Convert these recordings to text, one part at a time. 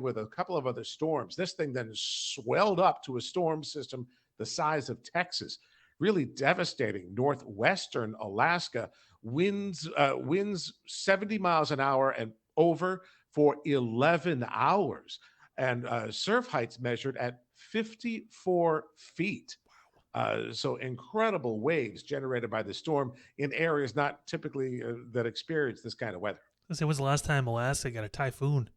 with a couple of other storms. This thing then swelled up to a storm system the size of Texas, really devastating northwestern Alaska. Winds 70 miles an hour and over for 11 hours. And surf heights measured at 54 feet. So incredible waves generated by the storm in areas not typically that experience this kind of weather. When was the last time Alaska got a typhoon?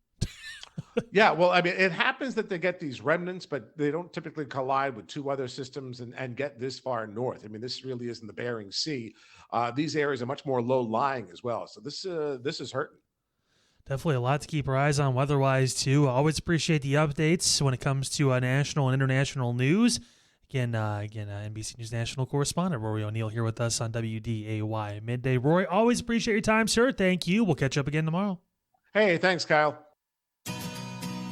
Yeah, well, I mean, it happens that they get these remnants, but they don't typically collide with two other systems and get this far north. I mean, this really is in the Bering Sea. These areas are much more low-lying as well. So this is hurting. Definitely a lot to keep our eyes on weather-wise, too. I always appreciate the updates when it comes to national and international news. Again, NBC News national correspondent Rory O'Neill here with us on WDAY Midday. Rory, always appreciate your time, sir. Thank you. We'll catch up again tomorrow. Hey, thanks, Kyle.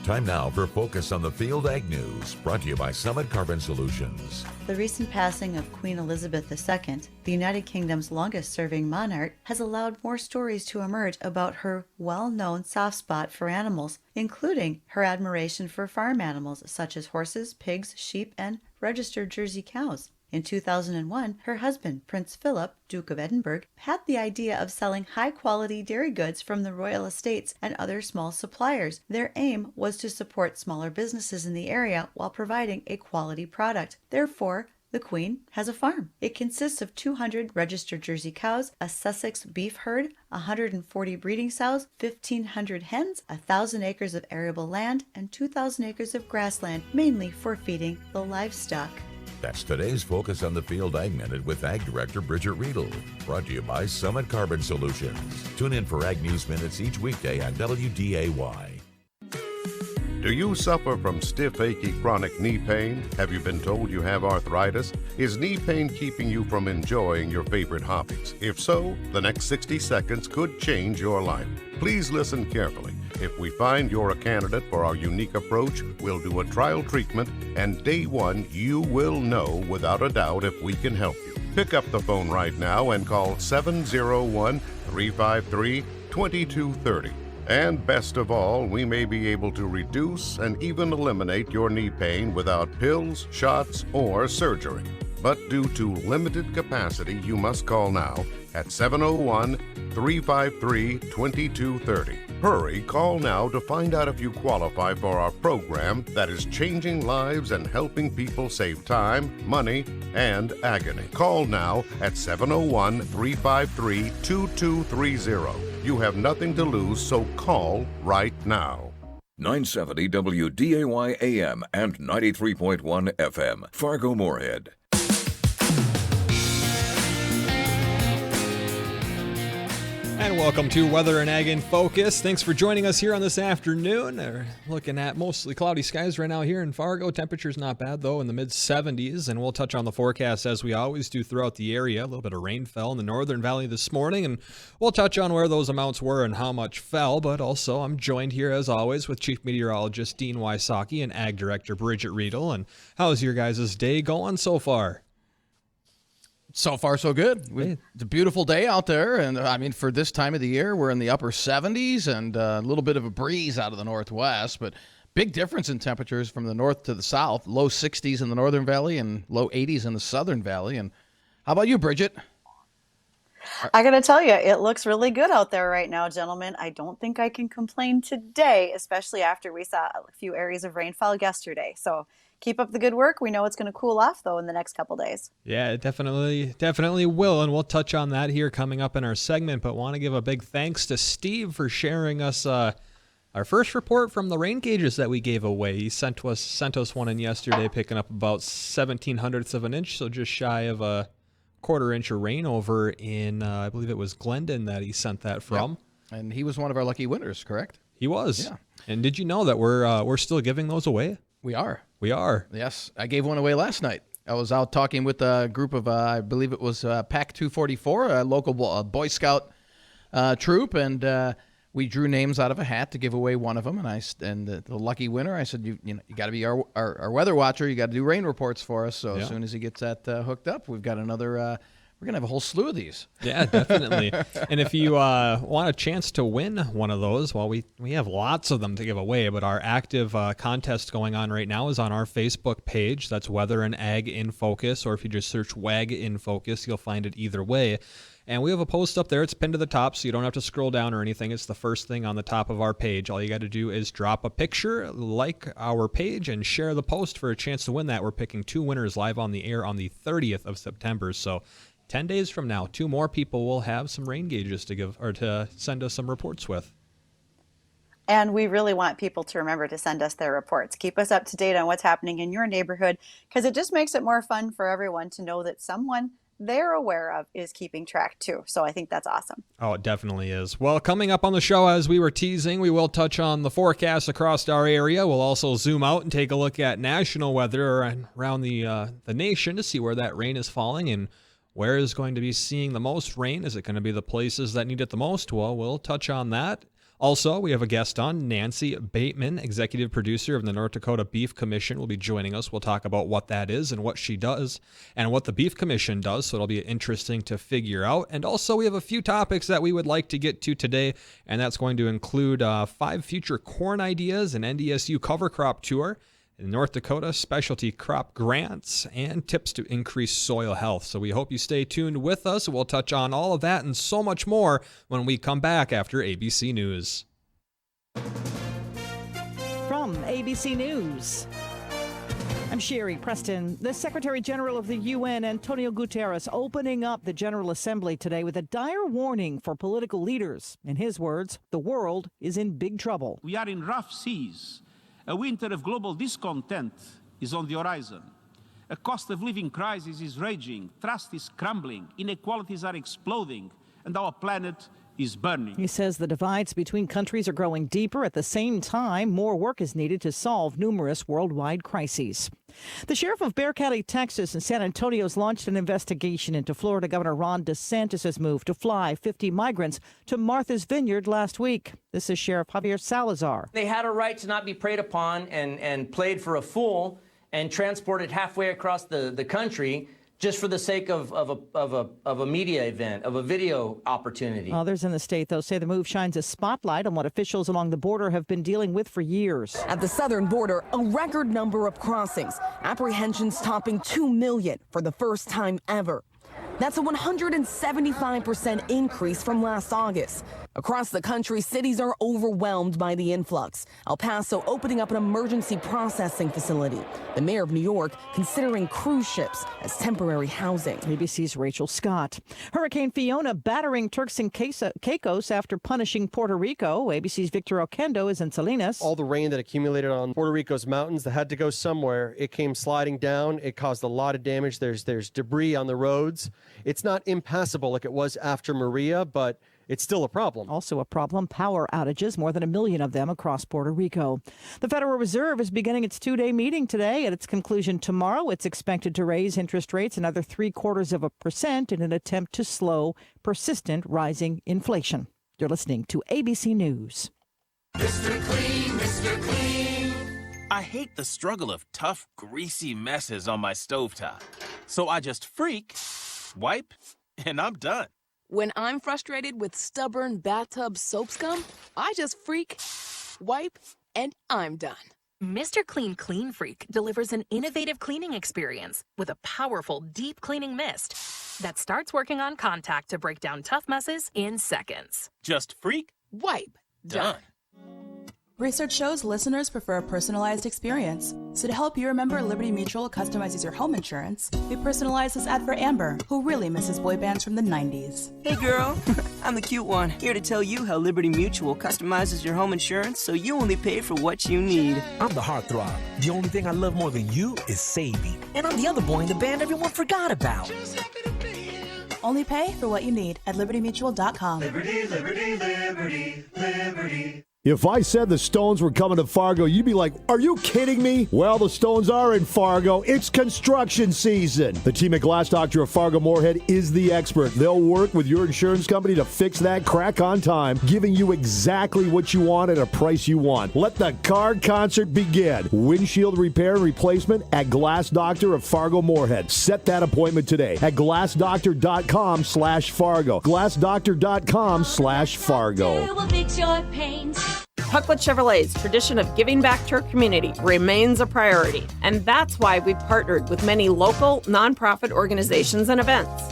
Time now for Focus on the Field Ag News, brought to you by Summit Carbon Solutions. The recent passing of Queen Elizabeth II, the United Kingdom's longest-serving monarch, has allowed more stories to emerge about her well-known soft spot for animals, including her admiration for farm animals such as horses, pigs, sheep, and registered Jersey cows. In 2001, her husband, Prince Philip, Duke of Edinburgh, had the idea of selling high-quality dairy goods from the royal estates and other small suppliers. Their aim was to support smaller businesses in the area while providing a quality product. Therefore, the Queen has a farm. It consists of 200 registered Jersey cows, a Sussex beef herd, 140 breeding sows, 1,500 hens, 1,000 acres of arable land, and 2,000 acres of grassland, mainly for feeding the livestock. That's today's Focus on the Field Ag Minute with Ag Director Bridgette Readel, brought to you by Summit Carbon Solutions. Tune in for Ag News Minutes each weekday on WDAY. Do you suffer from stiff, achy, chronic knee pain? Have you been told you have arthritis? Is knee pain keeping you from enjoying your favorite hobbies? If so, the next 60 seconds could change your life. Please listen carefully. If we find you're a candidate for our unique approach, we'll do a trial treatment, and day one, you will know without a doubt if we can help you. Pick up the phone right now and call 701-353-2230. And best of all, we may be able to reduce and even eliminate your knee pain without pills, shots, or surgery. But due to limited capacity, you must call now at 701-353-2230. Hurry, call now to find out if you qualify for our program that is changing lives and helping people save time, money, and agony. Call now at 701-353-2230. You have nothing to lose, so call right now. 970 WDAY AM and 93.1 FM, Fargo-Moorhead. And welcome to Weather and Ag in Focus. Thanks for joining us here on this afternoon. We're looking at mostly cloudy skies right now here in Fargo. Temperature's not bad, though, in the mid-70s. And we'll touch on the forecast as we always do throughout the area. A little bit of rain fell in the Northern Valley this morning, and we'll touch on where those amounts were and how much fell. But also, I'm joined here, as always, with Chief Meteorologist Dean Wysocki and Ag Director Bridgette Readel. And how's your guys' day going so far? So far, so good. It's a beautiful day out there, and I mean, for this time of the year, we're in the upper 70s and a little bit of a breeze out of the northwest, but big difference in temperatures from the north to the south. Low 60s in the Northern Valley and low 80s in the Southern Valley. And how about you, Bridgette? I got to tell you, it looks really good out there right now, gentlemen. I don't think I can complain today, especially after we saw a few areas of rainfall yesterday. So keep up the good work. We know it's going to cool off, though, in the next couple days. Yeah, it definitely will, and we'll touch on that here coming up in our segment, but want to give a big thanks to Steve for sharing us our first report from the rain gauges that we gave away. He sent us one in yesterday, picking up about 0.17 of an inch, so just shy of a quarter inch of rain over in, I believe it was Glendon that he sent that from. Yep. And he was one of our lucky winners, correct? He was. Yeah. And did you know that we're still giving those away? We are. We are. Yes. I gave one away last night. I was out talking with a group of, I believe it was PAC 244, a local Boy Scout troop, and we drew names out of a hat to give away one of them. And the lucky winner, I said, you got to be our weather watcher. You got to do rain reports for us. So As soon as he gets that hooked up, we've got another We're going to have a whole slew of these. Yeah, definitely. And if you want a chance to win one of those, well, we have lots of them to give away, but our active contest going on right now is on our Facebook page. That's Weather and Ag in Focus, or if you just search WAG in Focus, you'll find it either way. And we have a post up there. It's pinned to the top, so you don't have to scroll down or anything. It's the first thing on the top of our page. All you got to do is drop a picture, like our page, and share the post for a chance to win that. We're picking 2 winners live on the air on the 30th of September. So 10 days from now, 2 more people will have some rain gauges to give or to send us some reports with. And we really want people to remember to send us their reports. Keep us up to date on what's happening in your neighborhood, because it just makes it more fun for everyone to know that someone they're aware of is keeping track too. So I think that's awesome. Oh, it definitely is. Well, coming up on the show, as we were teasing, we will touch on the forecast across our area. We'll also zoom out and take a look at national weather around the nation to see where that rain is falling and where is going to be seeing the most rain. Is it going to be the places that need it the most? Well, we'll touch on that. Also, we have a guest on, Nancy Bateman, executive producer of the North Dakota Beef Commission, will be joining us. We'll talk about what that is and what she does and what the Beef Commission does, so it'll be interesting to figure out. And also, we have a few topics that we would like to get to today, and that's going to include 5 future corn ideas, an NDSU cover crop tour, in North Dakota specialty crop grants, and tips to increase soil health. So we hope you stay tuned with us. We'll touch on all of that and so much more when we come back after ABC News. From ABC News, I'm Sherry Preston. The Secretary General of the UN, Antonio Guterres, opening up the General Assembly today with a dire warning for political leaders. In his words, the world is in big trouble. We are in rough seas. A winter of global discontent is on the horizon. A cost of living crisis is raging, trust is crumbling, inequalities are exploding, and our planet is burning. He says the divides between countries are growing deeper. At the same time, more work is needed to solve numerous worldwide crises. The sheriff of Bexar County, Texas, and San Antonio has launched an investigation into Florida Governor Ron DeSantis' move to fly 50 migrants to Martha's Vineyard last week. This is Sheriff Javier Salazar. They had a right to not be preyed upon and played for a fool and transported halfway across the country just for the sake of a media event, of a video opportunity. Others in the state, though, say the move shines a spotlight on what officials along the border have been dealing with for years. At the southern border, a record number of crossings, apprehensions topping 2 million for the first time ever. That's a 175% increase from last August. Across the country, cities are overwhelmed by the influx. El Paso opening up an emergency processing facility. The mayor of New York considering cruise ships as temporary housing. ABC's Rachel Scott. Hurricane Fiona battering Turks and Caicos after punishing Puerto Rico. ABC's Victor Oquendo is in Salinas. All the rain that accumulated on Puerto Rico's mountains that had to go somewhere. It came sliding down. It caused a lot of damage. There's debris on the roads. It's not impassable like it was after Maria, but it's still a problem. Also a problem, power outages, more than 1 million of them across Puerto Rico. The Federal Reserve is beginning its 2-day meeting today. At its conclusion tomorrow, it's expected to raise interest rates another 0.75% in an attempt to slow persistent rising inflation. You're listening to ABC News. Mr. Clean, Mr. Clean. I hate the struggle of tough, greasy messes on my stovetop. So I just freak, wipe, and I'm done. When I'm frustrated with stubborn bathtub soap scum, I just freak, wipe, and I'm done. Mr. Clean Clean Freak delivers an innovative cleaning experience with a powerful deep cleaning mist that starts working on contact to break down tough messes in seconds. Just freak, wipe, done. Research shows listeners prefer a personalized experience. So to help you remember, Liberty Mutual customizes your home insurance. We personalized this ad for Amber, who really misses boy bands from the 90s. Hey girl, I'm the cute one, here to tell you how Liberty Mutual customizes your home insurance so you only pay for what you need. I'm the heartthrob. The only thing I love more than you is saving. And I'm the other boy in the band everyone forgot about. Only pay for what you need at libertymutual.com. Liberty, liberty, liberty, liberty. If I said the Stones were coming to Fargo, you'd be like, are you kidding me? Well, the Stones are in Fargo. It's construction season. The team at Glass Doctor of Fargo Moorhead is the expert. They'll work with your insurance company to fix that crack on time, giving you exactly what you want at a price you want. Let the car concert begin. Windshield repair and replacement at Glass Doctor of Fargo Moorhead. Set that appointment today at glassdoctor.com/Fargo. glassdoctor.com/Fargo. Pucklet Chevrolet's tradition of giving back to our community remains a priority, and that's why we've partnered with many local nonprofit organizations and events.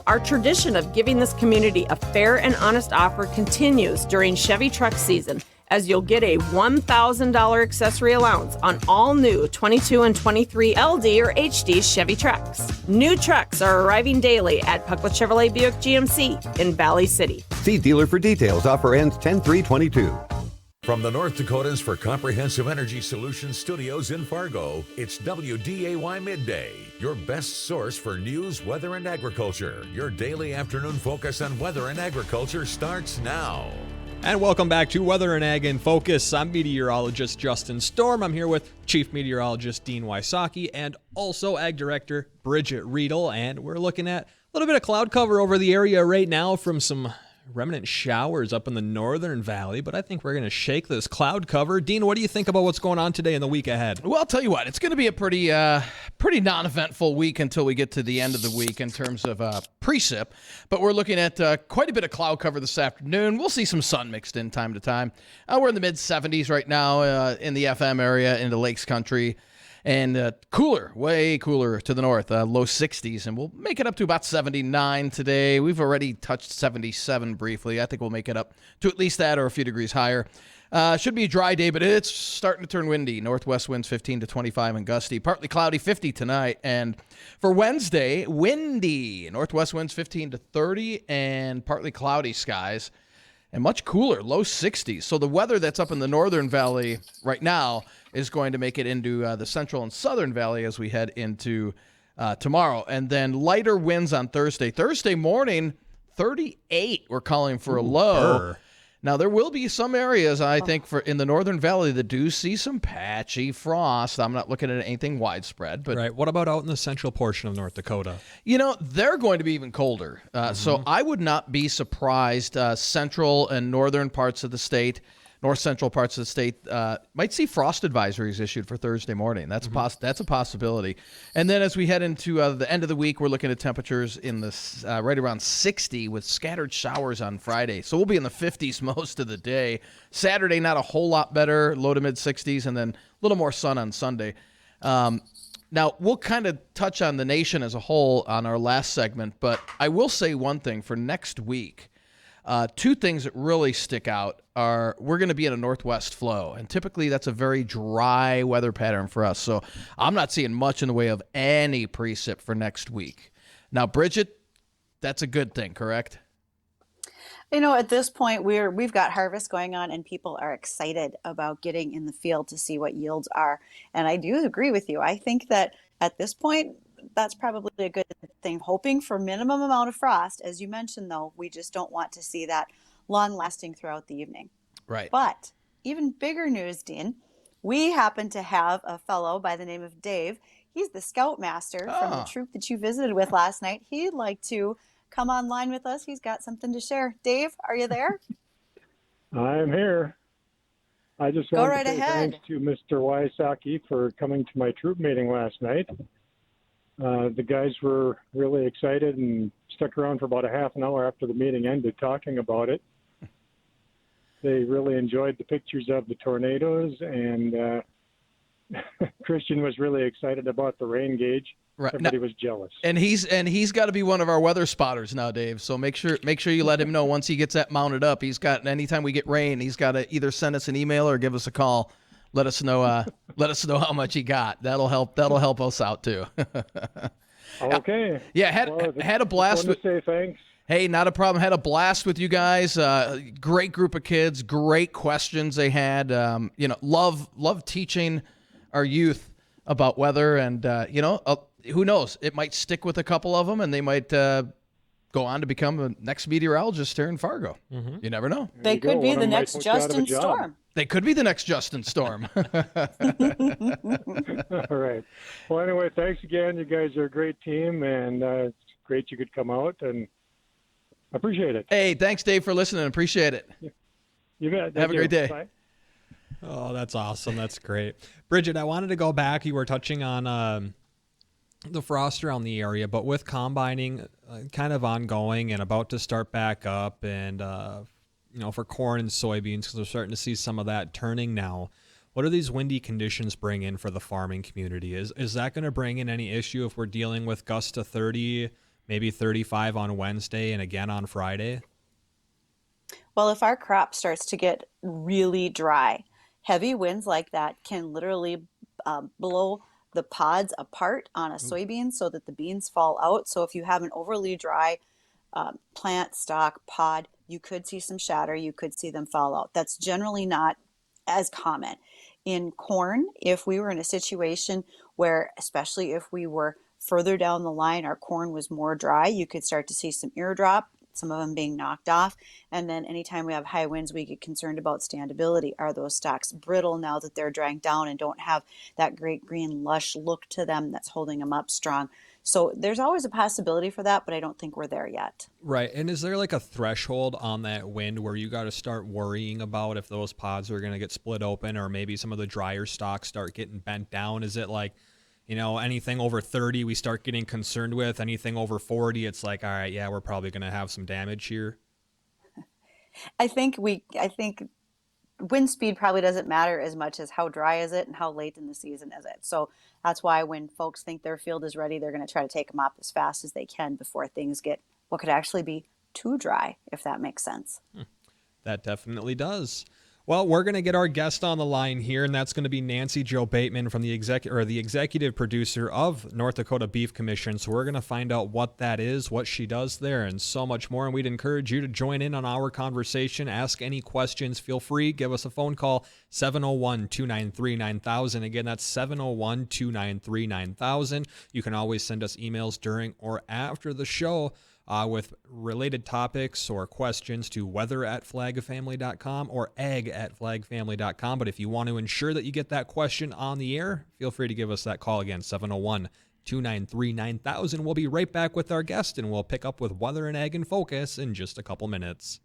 Our tradition of giving this community a fair and honest offer continues during Chevy truck season, as you'll get a $1,000 accessory allowance on all new 22 and 23 LD or HD Chevy trucks. New trucks are arriving daily at Pucklet Chevrolet Buick GMC in Valley City. See dealer for details. Offer ends 10/3/22. From the North Dakota's for Comprehensive Energy Solutions studios in Fargo, it's WDAY Midday, your best source for news, weather, and agriculture. Your daily afternoon focus on weather and agriculture starts now. And welcome back to Weather and Ag in Focus. I'm meteorologist Justin Storm. I'm here with Chief Meteorologist Dean Wysocki and also Ag Director Bridgette Readel. And we're looking at a little bit of cloud cover over the area right now from some remnant showers up in the northern valley, but I think we're going to shake this cloud cover. Dean, what do you think about what's going on today and the week ahead? Well, I'll tell you what, it's going to be a pretty non-eventful week until we get to the end of the week in terms of precip, but we're looking at quite a bit of cloud cover this afternoon. We'll see some sun mixed in time to time. We're in the mid-70s right now in the FM area into Lakes Country. And cooler, way cooler to the north, low 60s, and we'll make it up to about 79 today. We've already touched 77 briefly. I think we'll make it up to at least that or a few degrees higher. Should be a dry day, but it's starting to turn windy. Northwest winds 15 to 25 and gusty. Partly cloudy, 50 tonight. And for Wednesday, windy. Northwest winds 15 to 30 and partly cloudy skies. And much cooler, low 60s. So the weather that's up in the northern valley right now is going to make it into the central and southern valley as we head into tomorrow. And then lighter winds on Thursday. Thursday morning, 38, we're calling for a low. Burr. Now, there will be some areas, I think, in the northern valley that do see some patchy frost. I'm not looking at anything widespread. But right. What about out in the central portion of North Dakota? You know, they're going to be even colder. So I would not be surprised central and northern parts of the state, north central parts of the state, might see frost advisories issued for Thursday morning. That's that's a possibility. And then as we head into the end of the week, we're looking at temperatures in the right around 60 with scattered showers on Friday. So we'll be in the 50s most of the day. Saturday, not a whole lot better, low to mid 60s, and then a little more sun on Sunday. Now, we'll kind of touch on the nation as a whole on our last segment, but I will say one thing for next week. Two things that really stick out are we're going to be in a northwest flow, and typically that's a very dry weather pattern for us. So I'm not seeing much in the way of any precip for next week. Now, Bridgette, that's a good thing, correct? You know, at this point, we've got harvest going on, and people are excited about getting in the field to see what yields are. And I do agree with you. I think that at this point, that's probably a good thing. Hoping for minimum amount of frost. As you mentioned, though, we just don't want to see that long lasting throughout the evening. Right. But even bigger news, Dean, we happen to have a fellow by the name of Dave. He's the scoutmaster from the troop that you visited with last night. He'd like to come online with us. He's got something to share. Dave, are you there? I'm here. I just Go want right to say ahead. thanks to Mr. Wysocki for coming to my troop meeting last night. The guys were really excited and stuck around for about a half an hour after the meeting ended talking about it. They really enjoyed the pictures of the tornadoes, and Christian was really excited about the rain gauge. Right. Everybody was jealous. And he's got to be one of our weather spotters now, Dave. So make sure you let him know once he gets that mounted up. He's got anytime we get rain, he's got to either send us an email or give us a call. Let us know how much he got. That'll help us out too. Okay. Yeah, had a blast with. Say thanks. Hey, not a problem. Had a blast with you guys. Great group of kids. Great questions they had. Love teaching our youth about weather, and who knows? It might stick with a couple of them, and they might go go on to become the next meteorologist here in Fargo. Mm-hmm. You never know. They could be the next Justin Storm. They could be the next Justin Storm. All right. Well, anyway, thanks again. You guys are a great team, and it's great you could come out, and I appreciate it. Hey, thanks, Dave, for listening. Appreciate it. You bet. Have a great day. Bye. Oh, that's awesome. That's great. Bridgette, I wanted to go back. You were touching on the frost around the area, but with combining kind of ongoing and about to start back up, and for corn and soybeans, because we're starting to see some of that turning now. What do these windy conditions bring in for the farming community? Is that going to bring in any issue if we're dealing with gusts to 30, maybe 35 on Wednesday and again on Friday? Well, if our crop starts to get really dry, heavy winds like that can literally blow the pods apart on a soybean so that the beans fall out. So if you have an overly dry plant, stalk, pod, you could see some shatter. You could see them fall out. That's generally not as common. In corn, if we were in a situation where, especially if we were further down the line, our corn was more dry, you could start to see some ear drop, some of them being knocked off. And then anytime we have high winds, we get concerned about standability. Are those stalks brittle now that they're drying down and don't have that great green lush look to them that's holding them up strong? So there's always a possibility for that, but I don't think we're there yet. Right. And is there like a threshold on that wind where you got to start worrying about if those pods are going to get split open, or maybe some of the drier stalks start getting bent down? Is it like, anything over 30 we start getting concerned with? Anything over 40, it's like, all right, yeah, we're probably going to have some damage here. I think wind speed probably doesn't matter as much as how dry is it and how late in the season is it. So that's why when folks think their field is ready, they're going to try to take them up as fast as they can before things get what could actually be too dry, if that makes sense. That definitely does. Well, we're going to get our guest on the line here, and that's going to be Nancy Jo Bateman from the executive producer of North Dakota Beef Commission. So we're going to find out what that is, what she does there, and so much more. And we'd encourage you to join in on our conversation. Ask any questions. Feel free. Give us a phone call, 701-293-9000. Again, that's 701-293-9000. You can always send us emails during or after the show with related topics or questions to weather@flagofamily.com or ag@flagfamily.com. But if you want to ensure that you get that question on the air, feel free to give us that call again, 701-293-9000. We'll be right back with our guest, and we'll pick up with Weather and Ag in Focus in just a couple minutes.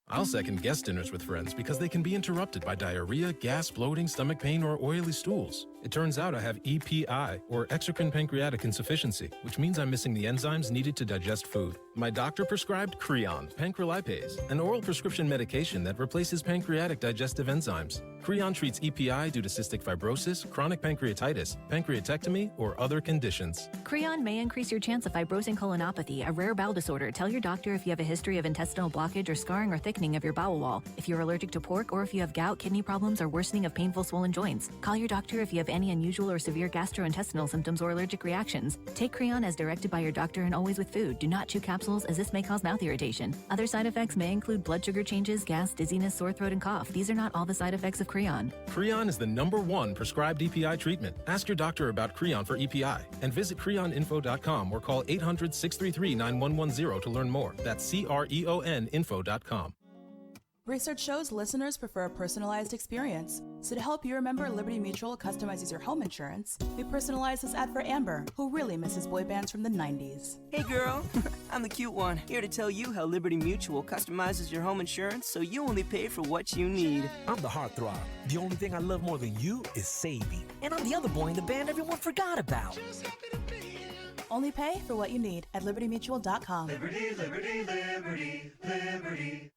I'll second guest dinners with friends because they can be interrupted by diarrhea, gas, bloating, stomach pain, or oily stools. It turns out I have EPI, or exocrine pancreatic insufficiency, which means I'm missing the enzymes needed to digest food. My doctor prescribed Creon, pancrelipase, an oral prescription medication that replaces pancreatic digestive enzymes. Creon treats EPI due to cystic fibrosis, chronic pancreatitis, pancreatectomy, or other conditions. Creon may increase your chance of fibrosing colonopathy, a rare bowel disorder. Tell your doctor if you have a history of intestinal blockage or scarring or thickening of your bowel wall, if you're allergic to pork, or if you have gout, kidney problems, or worsening of painful swollen joints. Call your doctor if you have any unusual or severe gastrointestinal symptoms or allergic reactions. Take Creon as directed by your doctor and always with food. Do not chew capsules, as this may cause mouth irritation. Other side effects may include blood sugar changes, gas, dizziness, sore throat, and cough. These are not all the side effects of Creon. Creon is the #1 prescribed EPI treatment. Ask your doctor about Creon for EPI and visit creoninfo.com or call 800-633-9110 to learn more. That's CREONinfo.com. Research shows listeners prefer a personalized experience. So to help you remember Liberty Mutual customizes your home insurance, we personalized this ad for Amber, who really misses boy bands from the 90s. Hey girl, I'm the cute one, here to tell you how Liberty Mutual customizes your home insurance so you only pay for what you need. I'm the heartthrob. The only thing I love more than you is saving. And I'm the other boy in the band everyone forgot about. Only pay for what you need at libertymutual.com. Liberty, liberty, liberty, liberty.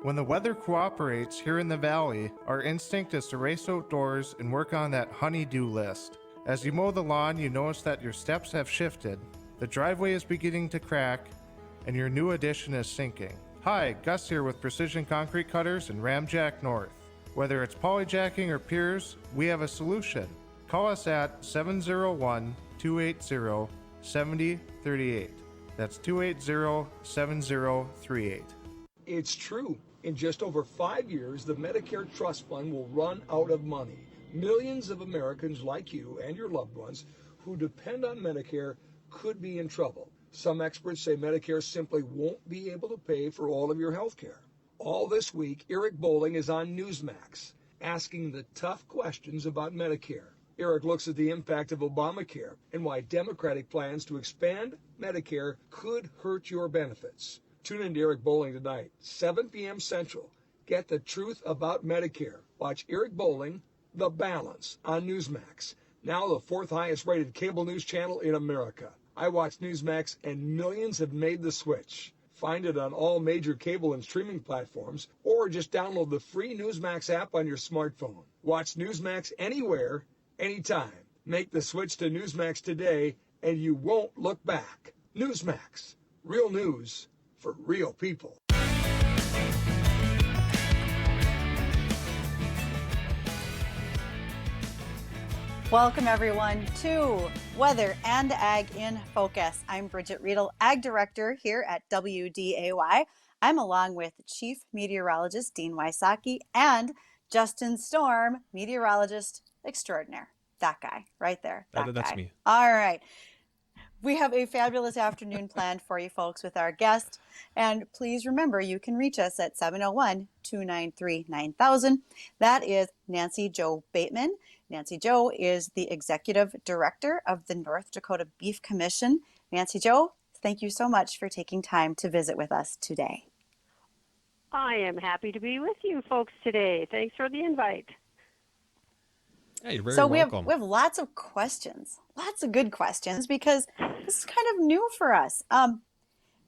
When the weather cooperates here in the valley, our instinct is to race outdoors and work on that honey-do list. As you mow the lawn, you notice that your steps have shifted, the driveway is beginning to crack, and your new addition is sinking. Hi, Gus here with Precision Concrete Cutters and Ramjack North. Whether it's polyjacking or piers, we have a solution. Call us at 701-280-7038. That's 280-7038. It's true. In just over 5 years, the Medicare Trust Fund will run out of money. Millions of Americans like you and your loved ones who depend on Medicare could be in trouble. Some experts say Medicare simply won't be able to pay for all of your health care. All this week, Eric Bowling is on Newsmax, asking the tough questions about Medicare. Eric looks at the impact of Obamacare and why Democratic plans to expand Medicare could hurt your benefits. Tune in to Eric Bowling tonight, 7 p.m. Central. Get the truth about Medicare. Watch Eric Bowling, The Balance, on Newsmax, now the 4th highest rated cable news channel in America. I watch Newsmax and millions have made the switch. Find it on all major cable and streaming platforms, or just download the free Newsmax app on your smartphone. Watch Newsmax anywhere, anytime. Make the switch to Newsmax today, and you won't look back. Newsmax, real news for real people. Welcome, everyone, to Weather and Ag in Focus. I'm Bridgette Readel, Ag Director here at WDAY. I'm along with Chief Meteorologist Dean Wysocki and Justin Storm, Meteorologist Extraordinaire. That guy right there. That's guy. Me. All right. We have a fabulous afternoon planned for you folks with our guest. And please remember, you can reach us at 701-293-9000. That is Nancy Jo Bateman. Nancy Jo is the Executive Director of the North Dakota Beef Commission. Nancy Jo, thank you so much for taking time to visit with us today. I am happy to be with you folks today. Thanks for the invite. Yeah, you're very welcome. We have lots of questions, lots of good questions, because this is kind of new for us.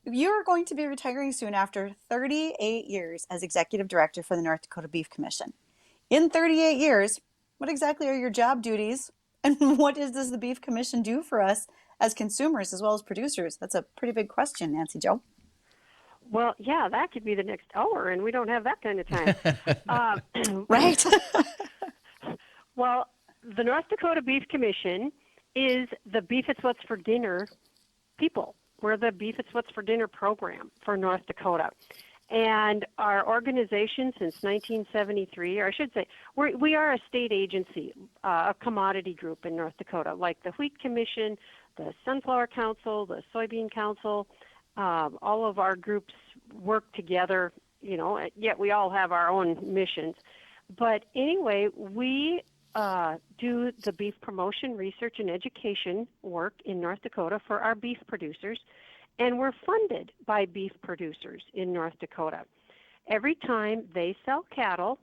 You're going to be retiring soon after 38 years as Executive Director for the North Dakota Beef Commission. In 38 years, what exactly are your job duties, and what does the Beef Commission do for us as consumers as well as producers? That's a pretty big question, Nancy Jo. Well, yeah, that could be the next hour, and we don't have that kind of time. Right. Well, the North Dakota Beef Commission is the Beef It's What's for Dinner people. We're the Beef It's What's for Dinner program for North Dakota. And our organization since 1973, or I should say, we are a state agency, a commodity group in North Dakota, like the Wheat Commission, the Sunflower Council, the Soybean Council. All of our groups work together, yet we all have our own missions. But anyway, we do the beef promotion, research, and education work in North Dakota for our beef producers, and we're funded by beef producers in North Dakota. Every time they sell cattle,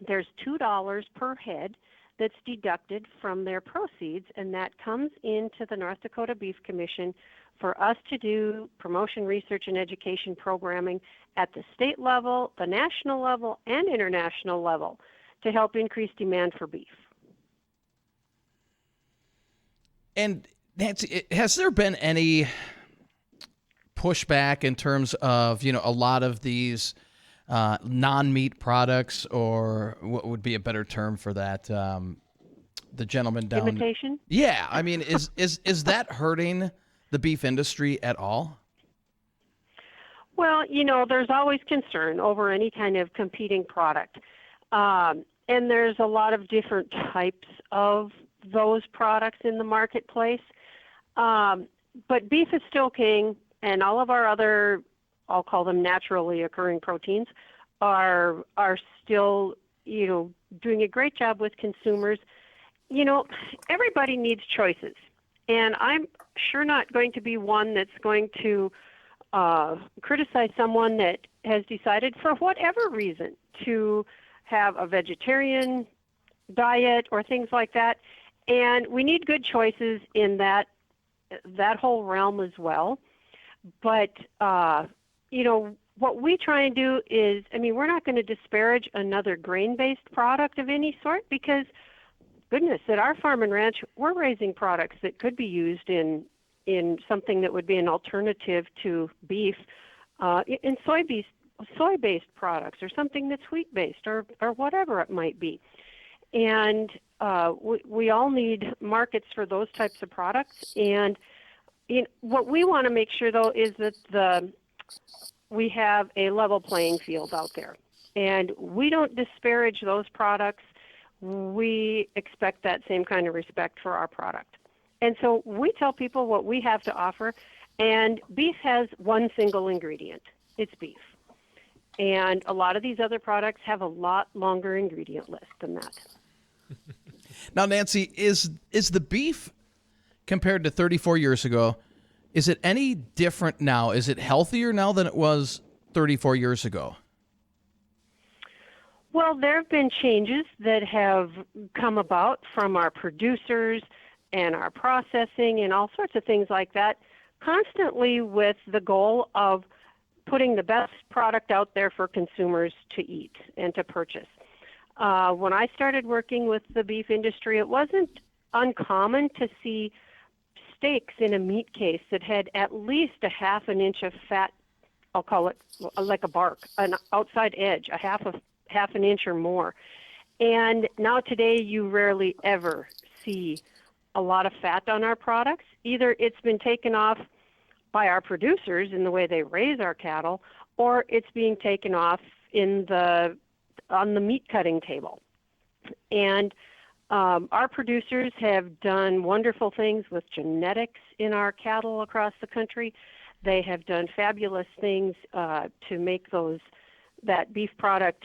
there's $2 per head that's deducted from their proceeds, and that comes into the North Dakota Beef Commission for us to do promotion, research, and education programming at the state level, the national level, and international level to help increase demand for beef. And Nancy, has there been any pushback in terms of, a lot of these non-meat products, or what would be a better term for that? The gentleman down. Imitation? Yeah, I mean, is that hurting the beef industry at all? Well, there's always concern over any kind of competing product. And there's a lot of different types of those products in the marketplace. But beef is still king, and all of our other, I'll call them naturally occurring proteins, are still, doing a great job with consumers. Everybody needs choices. And I'm sure not going to be one that's going to criticize someone that has decided for whatever reason to have a vegetarian diet or things like that. And we need good choices in that whole realm as well. But, what we try and do is, we're not going to disparage another grain-based product of any sort, because, goodness, at our farm and ranch, we're raising products that could be used in something that would be an alternative to beef, in soy-based products, or something that's wheat-based, or whatever it might be. And we all need markets for those types of products. And what we want to make sure, though, is that we have a level playing field out there. And we don't disparage those products. We expect that same kind of respect for our product. And so we tell people what we have to offer, And beef has one single ingredient. It's beef. And a lot of these other products have a lot longer ingredient list than that. Now, Nancy, is the beef compared to 34 years ago, is it any different now? Is it healthier now than it was 34 years ago? Well, there have been changes that have come about from our producers and our processing and all sorts of things like that, constantly with the goal of putting the best product out there for consumers to eat and to purchase. When I started working with the beef industry, it wasn't uncommon to see steaks in a meat case that had at least a half an inch of fat, I'll call it like a bark, an outside edge, half an inch or more. And now today you rarely ever see a lot of fat on our products. Either it's been taken off by our producers in the way they raise our cattle, or it's being taken off on the meat cutting table. And our producers have done wonderful things with genetics in our cattle across the country. They have done fabulous things to make that beef product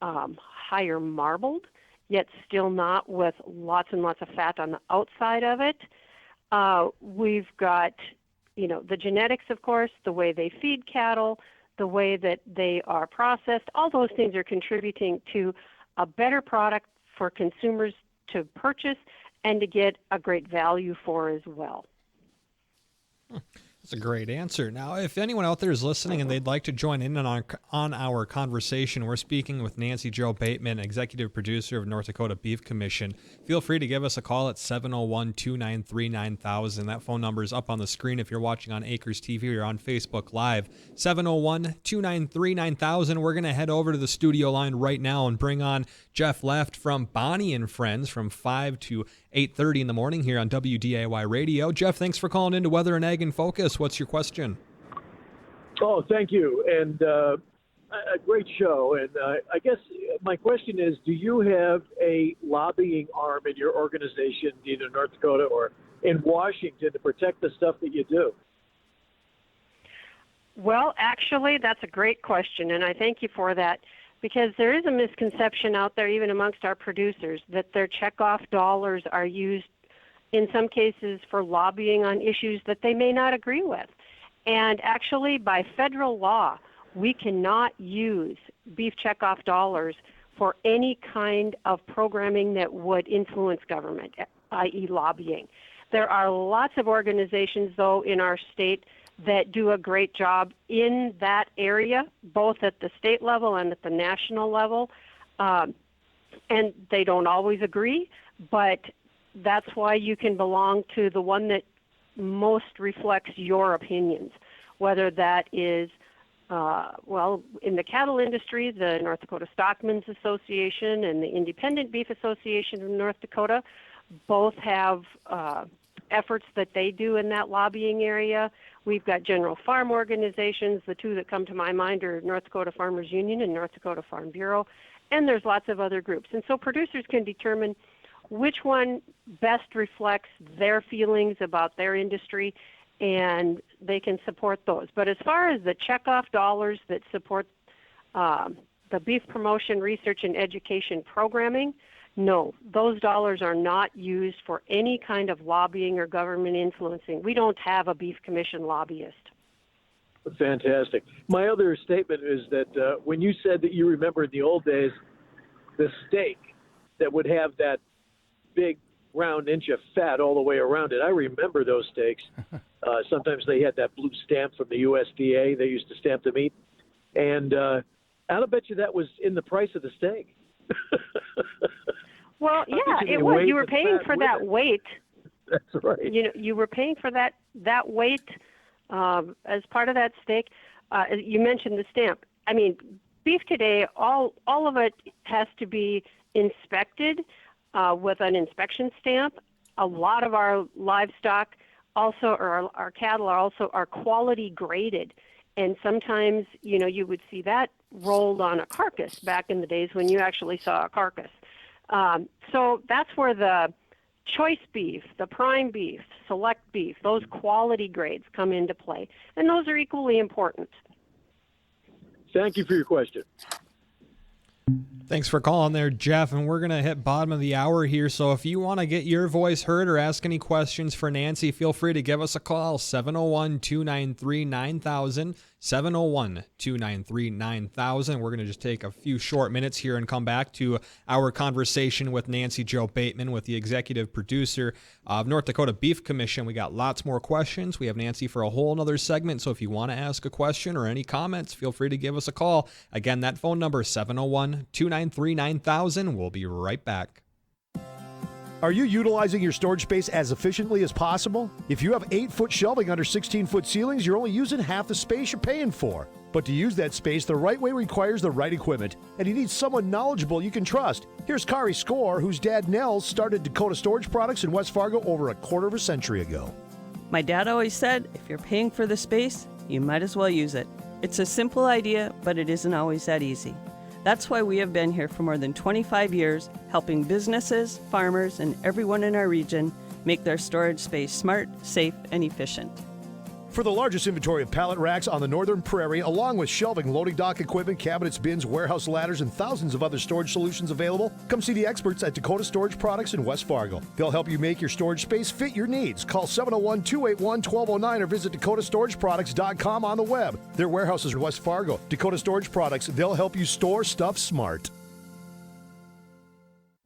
higher marbled, yet still not with lots and lots of fat on the outside of it. We've got, the genetics, of course, the way they feed cattle, the way that they are processed. All those things are contributing to a better product for consumers to purchase and to get a great value for as well. That's a great answer. Now, if anyone out there is listening and they'd like to join in on our conversation, we're speaking with Nancy Jo Bateman, Executive Producer of North Dakota Beef Commission. Feel free to give us a call at 701-293-9000. That phone number is up on the screen if you're watching on Acres TV or on Facebook Live. 701-293-9000. We're going to head over to the studio line right now and bring on Jeff Left from Bonnie and Friends from 5 to 8:30 in the morning here on WDAY Radio. Jeff, thanks for calling into Weather and Ag in Focus. What's your question? Oh, thank you. And a great show. And I guess my question is, do you have a lobbying arm in your organization, either in North Dakota or in Washington, to protect the stuff that you do? Well, actually, that's a great question, and I thank you for that, because there is a misconception out there, even amongst our producers, that their checkoff dollars are used in some cases for lobbying on issues that they may not agree with. And actually, by federal law, we cannot use beef checkoff dollars for any kind of programming that would influence government, i.e. lobbying. There are lots of organizations, though, in our state that do a great job in that area, both at the state level and at the national level. And they don't always agree, but that's why you can belong to the one that most reflects your opinions, whether that is, in the cattle industry, the North Dakota Stockmen's Association and the Independent Beef Association of North Dakota both have efforts that they do in that lobbying area. We've got general farm organizations. The two that come to my mind are North Dakota Farmers Union and North Dakota Farm Bureau, and there's lots of other groups. And so producers can determine which one best reflects their feelings about their industry, and they can support those. But as far as the checkoff dollars that support the beef promotion, research, and education programming, no, those dollars are not used for any kind of lobbying or government influencing. We don't have a beef commission lobbyist. Fantastic. My other statement is that when you said that you remember in the old days the steak that would have that big round inch of fat all the way around it, I remember those steaks. Sometimes they had that blue stamp from the USDA. They used to stamp the meat. And I'll bet you that was in the price of the steak. Well, yeah, it was. You were paying for that weight. That's right. You were paying for that weight as part of that steak. You mentioned the stamp. I mean, beef today, all of it has to be inspected with an inspection stamp. A lot of our livestock also, or our cattle are quality graded. And sometimes, you would see that rolled on a carcass back in the days when you actually saw a carcass. So that's where the choice beef, the prime beef, select beef, those quality grades come into play, and those are equally important. Thank you for your question. Thanks for calling there, Jeff. And we're going to hit bottom of the hour here. So if you want to get your voice heard or ask any questions for Nancy, feel free to give us a call, 701-293-9000, 701-293-9000. We're going to just take a few short minutes here and come back to our conversation with Nancy Jo Bateman, with the executive producer of North Dakota Beef Commission. We got lots more questions. We have Nancy for a whole nother segment. So if you want to ask a question or any comments, feel free to give us a call. Again, that phone number, 701-293-9000. We'll be right back. Are you utilizing your storage space as efficiently as possible? If you have 8-foot shelving under 16-foot ceilings, you're only using half the space you're paying for. But to use that space the right way requires the right equipment, and you need someone knowledgeable you can trust. Here's Kari Score, whose dad Nels started Dakota Storage Products in West Fargo over a quarter of a century ago. My dad always said, if you're paying for the space, you might as well use it. It's a simple idea, but it isn't always that easy. That's why we have been here for more than 25 years, helping businesses, farmers, and everyone in our region make their storage space smart, safe, and efficient. For the largest inventory of pallet racks on the Northern Prairie, along with shelving, loading dock equipment, cabinets, bins, warehouse ladders, and thousands of other storage solutions available, come see the experts at Dakota Storage Products in West Fargo. They'll help you make your storage space fit your needs. Call 701-281-1209 or visit dakotastorageproducts.com on the web. Their warehouses in West Fargo. Dakota Storage Products, they'll help you store stuff smart.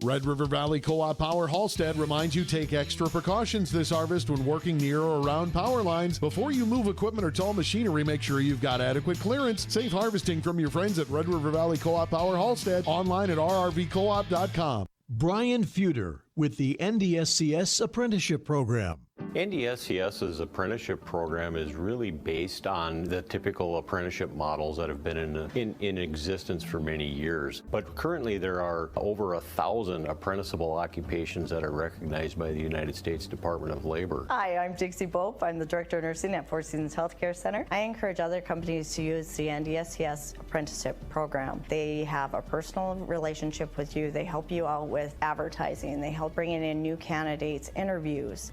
Red River Valley Co-op Power Halstead reminds you take extra precautions this harvest when working near or around power lines. Before you move equipment or tow machinery, make sure you've got adequate clearance. Safe harvesting from your friends at Red River Valley Co-op Power Halstead. Online at rrvcoop.com. Brian Feuder with the NDSCS Apprenticeship Program. NDSCS's apprenticeship program is really based on the typical apprenticeship models that have been in existence for many years. But currently there are over 1,000 apprenticeable occupations that are recognized by the United States Department of Labor. Hi, I'm Dixie Bope. I'm the Director of Nursing at Four Seasons Healthcare Center. I encourage other companies to use the NDSCS apprenticeship program. They have a personal relationship with you. They help you out with advertising. They help bringing in new candidates, interviews,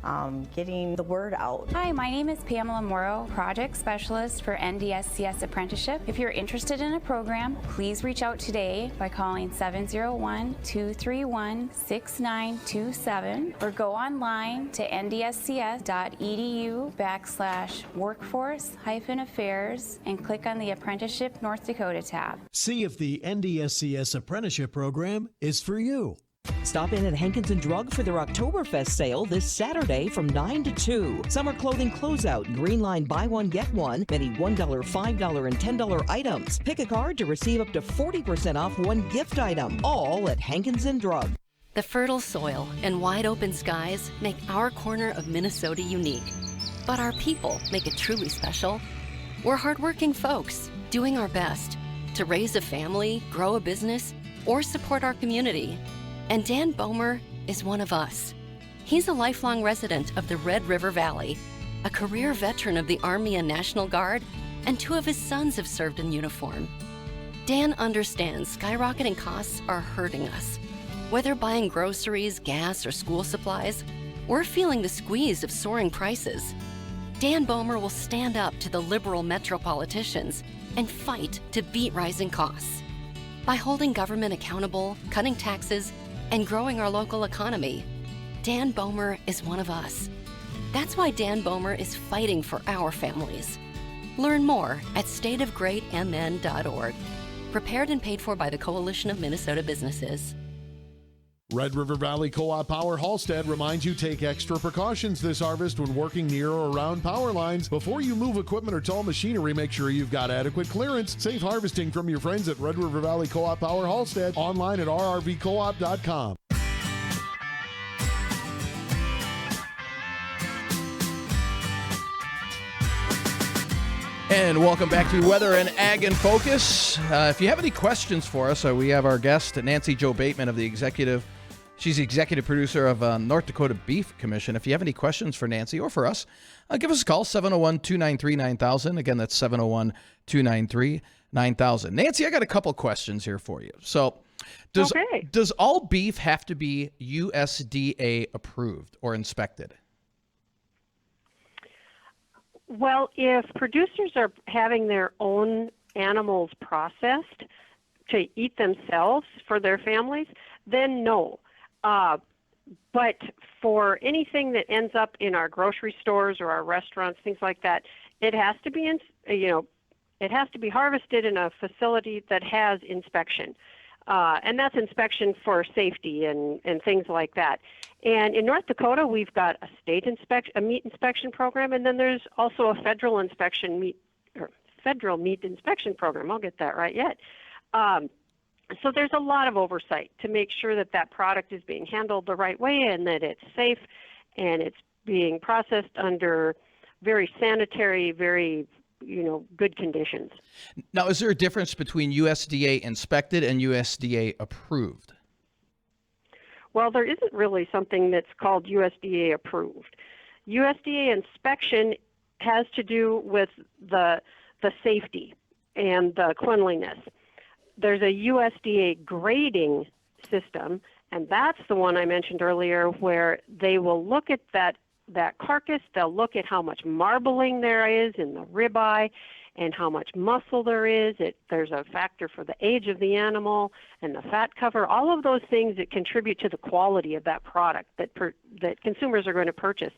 getting the word out. Hi, my name is Pamela Morrow, Project Specialist for NDSCS Apprenticeship. If you're interested in a program, please reach out today by calling 701-231-6927 or go online to ndscs.edu/workforce-affairs and click on the Apprenticeship North Dakota tab. See if the NDSCS Apprenticeship Program is for you. Stop in at Hankins & Drug for their Oktoberfest sale this Saturday from 9 to 2. Summer clothing closeout, Green Line buy one, get one, many $1, $5, and $10 items. Pick a card to receive up to 40% off one gift item, all at Hankins & Drug. The fertile soil and wide open skies make our corner of Minnesota unique. But our people make it truly special. We're hardworking folks doing our best to raise a family, grow a business, or support our community. And Dan Bomer is one of us. He's a lifelong resident of the Red River Valley, a career veteran of the Army and National Guard, and 2 of his sons have served in uniform. Dan understands skyrocketing costs are hurting us. Whether buying groceries, gas, or school supplies, we're feeling the squeeze of soaring prices. Dan Bomer will stand up to the liberal metro politicians and fight to beat rising costs. By holding government accountable, cutting taxes, and growing our local economy, Dan Bomer is one of us. That's why Dan Bomer is fighting for our families. Learn more at stateofgreatmn.org. Prepared and paid for by the Coalition of Minnesota Businesses. Red River Valley Co-op Power Halstead reminds you take extra precautions this harvest when working near or around power lines. Before you move equipment or tow machinery, make sure you've got adequate clearance. Safe harvesting from your friends at Red River Valley Co-op Power Halstead. Online at rrvcoop.com. And welcome back to Weather and Ag in Focus. If you have any questions for us, we have our guest, Nancy Jo Bateman of the executive. She's the executive producer of North Dakota Beef Commission. If you have any questions for Nancy or for us, give us a call, 701-293-9000. Again, that's 701-293-9000. Nancy, I got a couple questions here for you. So Does all beef have to be USDA approved or inspected? Well, if producers are having their own animals processed to eat themselves for their families, then no. But for anything that ends up in our grocery stores or our restaurants, things like that, it has to be it has to be harvested in a facility that has inspection. And that's inspection for safety and things like that. And in North Dakota, we've got a meat inspection program, and then there's also a federal meat inspection program. I'll get that right yet. So there's a lot of oversight to make sure that that product is being handled the right way and that it's safe and it's being processed under very sanitary, very good conditions. Now, is there a difference between USDA inspected and USDA approved? Well, there isn't really something that's called USDA approved. USDA inspection has to do with the safety and the cleanliness. There's a USDA grading system, and that's the one I mentioned earlier, where they will look at that carcass, they'll look at how much marbling there is in the ribeye and how much muscle there is. There's a factor for the age of the animal and the fat cover, all of those things that contribute to the quality of that product that consumers are going to purchase.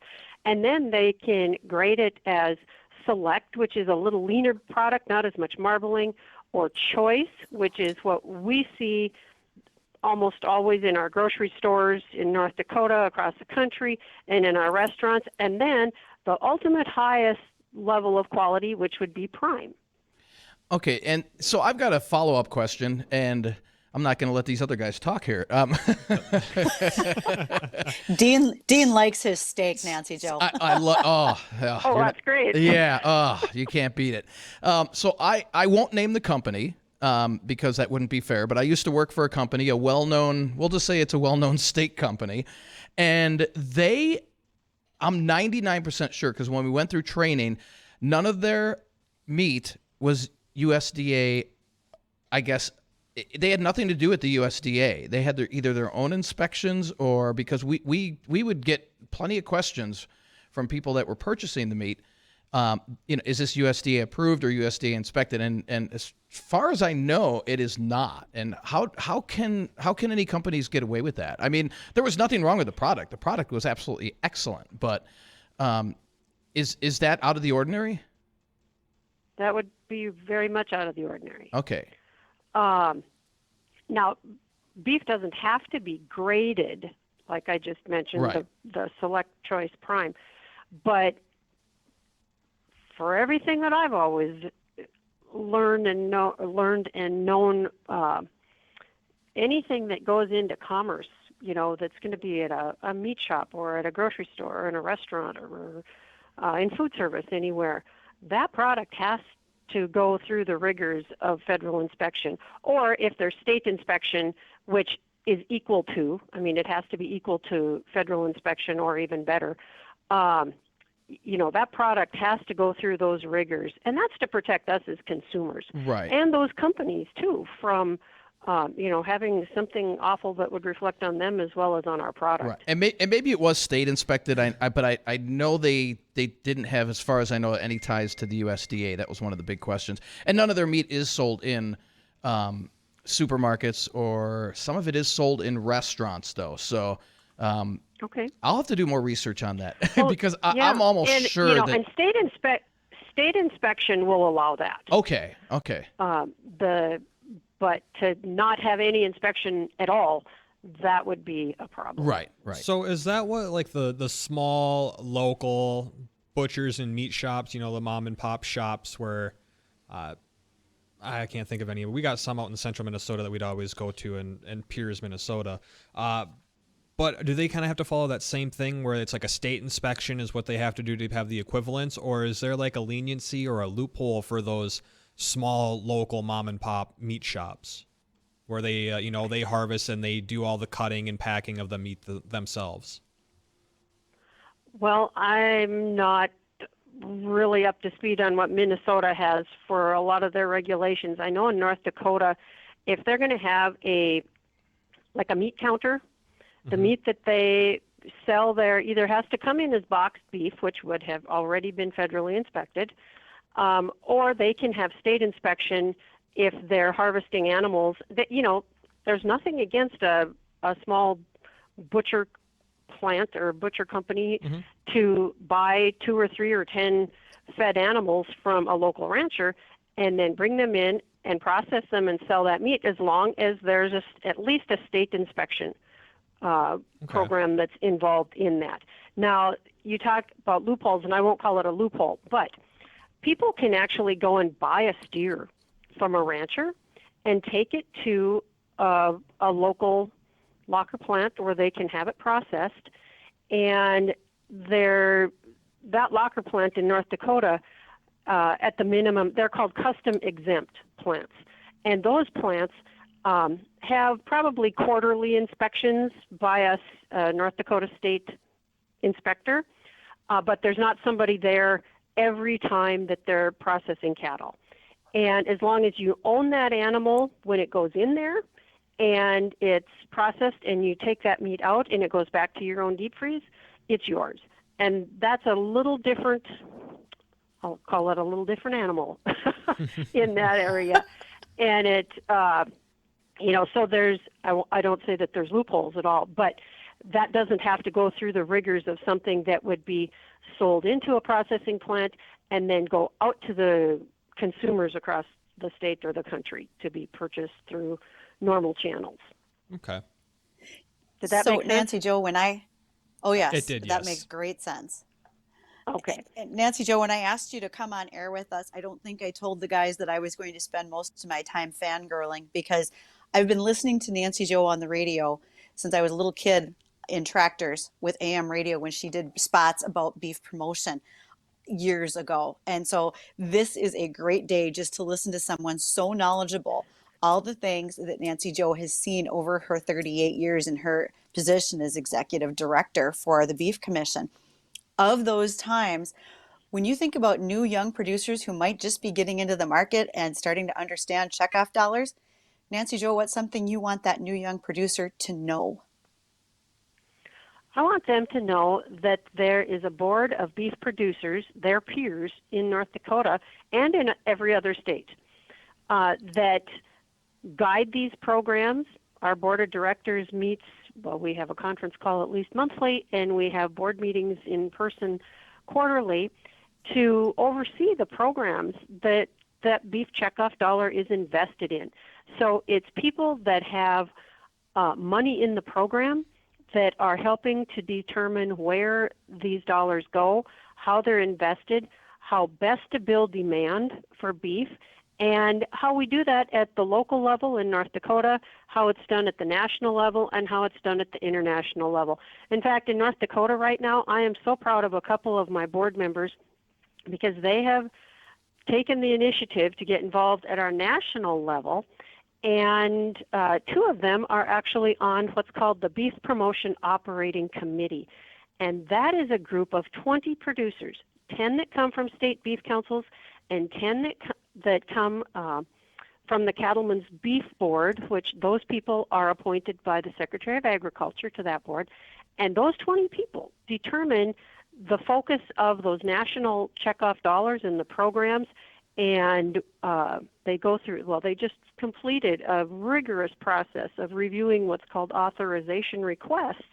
And then they can grade it as select, which is a little leaner product, not as much marbling, or choice, which is what we see almost always in our grocery stores in North Dakota, across the country, and in our restaurants. And then the ultimate highest level of quality, which would be prime. Okay, and so I've got a follow-up question, and I'm not going to let these other guys talk here. Dean likes his steak, Nancy Joe. I love. Oh, that's great. Yeah. You can't beat it. So I won't name the company because that wouldn't be fair. But I used to work for a company, a well-known. We'll just say it's a well-known steak company, and I'm 99% sure because when we went through training, none of their meat was USDA. I guess they had nothing to do with the USDA. They had either their own inspections or because we would get plenty of questions from people that were purchasing the meat. Is this USDA approved or USDA inspected? And as far as I know, it is not. And how can any companies get away with that? I mean, there was nothing wrong with the product. The product was absolutely excellent. But is that out of the ordinary? That would be very much out of the ordinary. Okay. Now, beef doesn't have to be graded, like I just mentioned, right. the Select Choice Prime. But for everything that I've always learned and known, anything that goes into commerce, that's going to be at a meat shop or at a grocery store or in a restaurant or in food service anywhere, that product has to go through the rigors of federal inspection, or if there's state inspection, which is equal to, it has to be equal to federal inspection or even better. That product has to go through those rigors, and that's to protect us as consumers, right? And those companies too from, having something awful that would reflect on them as well as on our product. Right. And maybe it was state inspected. But I know they didn't have, as far as I know, any ties to the USDA. That was one of the big questions. And none of their meat is sold in supermarkets, or some of it is sold in restaurants, though. So. Okay. I'll have to do more research on that because yeah. I'm almost sure that. And state inspection will allow that. Okay. But to not have any inspection at all, that would be a problem. Right. So is that what, like, the small local butchers and meat shops, the mom and pop shops where I can't think of any. We got some out in central Minnesota that we'd always go to in Pierce, Minnesota. But do they kind of have to follow that same thing where it's like a state inspection is what they have to do to have the equivalence? Or is there like a leniency or a loophole for those small local mom and pop meat shops where they, they harvest and they do all the cutting and packing of the meat themselves? Well, I'm not really up to speed on what Minnesota has for a lot of their regulations. I know in North Dakota if they're going to have a meat counter, the meat that they sell there either has to come in as boxed beef, which would have already been federally inspected, or they can have state inspection if they're harvesting animals. That, there's nothing against a small butcher plant or butcher company to buy 2 or 3 or 10 fed animals from a local rancher and then bring them in and process them and sell that meat, as long as there's at least a state inspection program that's involved in that. Now, you talk about loopholes, and I won't call it a loophole, but people can actually go and buy a steer from a rancher and take it to a local locker plant where they can have it processed. And that locker plant in North Dakota, at the minimum, they're called custom exempt plants. And those plants have probably quarterly inspections by a North Dakota state inspector, but there's not somebody there every time that they're processing cattle. And as long as you own that animal when it goes in there and it's processed and you take that meat out and it goes back to your own deep freeze, it's yours. And that's a little different, I'll call it a little different animal in that area. And it, so there's, I don't say that there's loopholes at all, but that doesn't have to go through the rigors of something that would be sold into a processing plant and then go out to the consumers across the state or the country to be purchased through normal channels. Okay. Did that make sense? Nancy Jo, oh yes, it did. That makes great sense. Okay. And Nancy Jo, when I asked you to come on air with us, I don't think I told the guys that I was going to spend most of my time fangirling, because I've been listening to Nancy Jo on the radio since I was a little kid in tractors with AM radio when she did spots about beef promotion years ago. And so this is a great day just to listen to someone so knowledgeable, all the things that Nancy Jo has seen over her 38 years in her position as executive director for the Beef Commission. Of those times, when you think about new young producers who might just be getting into the market and starting to understand checkoff dollars, Nancy Jo, what's something you want that new young producer to know? I want them to know that there is a board of beef producers, their peers in North Dakota and in every other state, that guide these programs. Our board of directors meets, we have a conference call at least monthly, and we have board meetings in person quarterly to oversee the programs that beef checkoff dollar is invested in. So it's people that have money in the program that are helping to determine where these dollars go, how they're invested, how best to build demand for beef, and how we do that at the local level in North Dakota, how it's done at the national level, and how it's done at the international level. In fact, in North Dakota right now, I am so proud of a couple of my board members because they have taken the initiative to get involved at our national level, and 2 of them are actually on what's called the Beef Promotion Operating Committee. And that is a group of 20 producers, 10 that come from state beef councils and 10 that come from the Cattlemen's Beef Board, which those people are appointed by the Secretary of Agriculture to that board. And those 20 people determine the focus of those national checkoff dollars in the programs. And they go through, they just completed a rigorous process of reviewing what's called authorization requests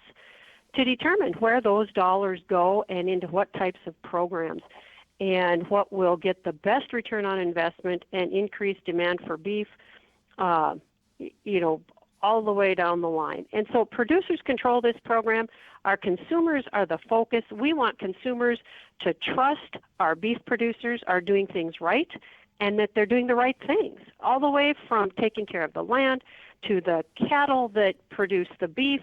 to determine where those dollars go and into what types of programs and what will get the best return on investment and increase demand for beef, all the way down the line. And so producers control this program. Our consumers are the focus. We want consumers to trust our beef producers are doing things right and that they're doing the right things, all the way from taking care of the land to the cattle that produce the beef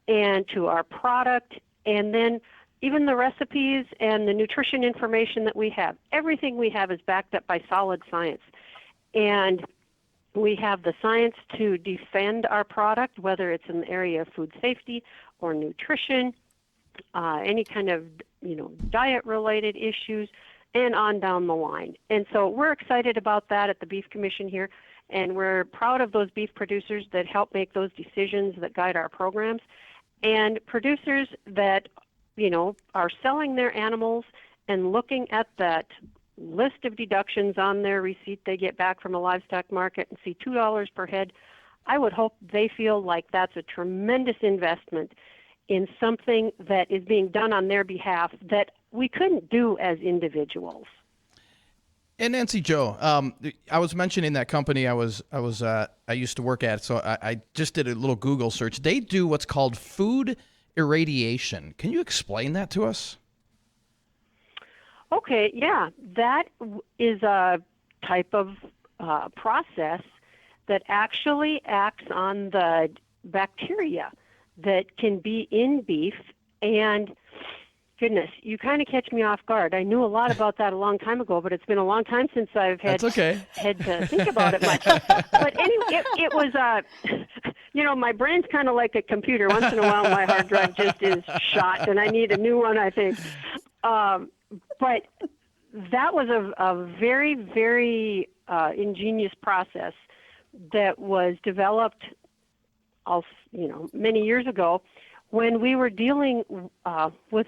and to our product, and then even the recipes and the nutrition information that we have. Everything we have is backed up by solid science. And we have the science to defend our product, whether it's in the area of food safety or nutrition, any kind of diet-related issues, and on down the line. And so we're excited about that at the Beef Commission here. And we're proud of those beef producers that help make those decisions that guide our programs, and producers that, are selling their animals and looking at that list of deductions on their receipt they get back from a livestock market and see $2 per head. I would hope they feel like that's a tremendous investment in something that is being done on their behalf that we couldn't do as individuals. And Nancy Jo, I was mentioning that company I used to work at, so I just did a little Google search. They do what's called food irradiation. Can you explain that to us? Okay, yeah, that is a type of process that actually acts on the bacteria that can be in beef. And goodness, you kind of catch me off guard. I knew a lot about that a long time ago, but it's been a long time since I've had to think about it much. But anyway, it was, my brain's kind of like a computer. Once in a while, my hard drive just is shot, and I need a new one, I think. But that was a very, very ingenious process that was developed, many years ago, when we were dealing with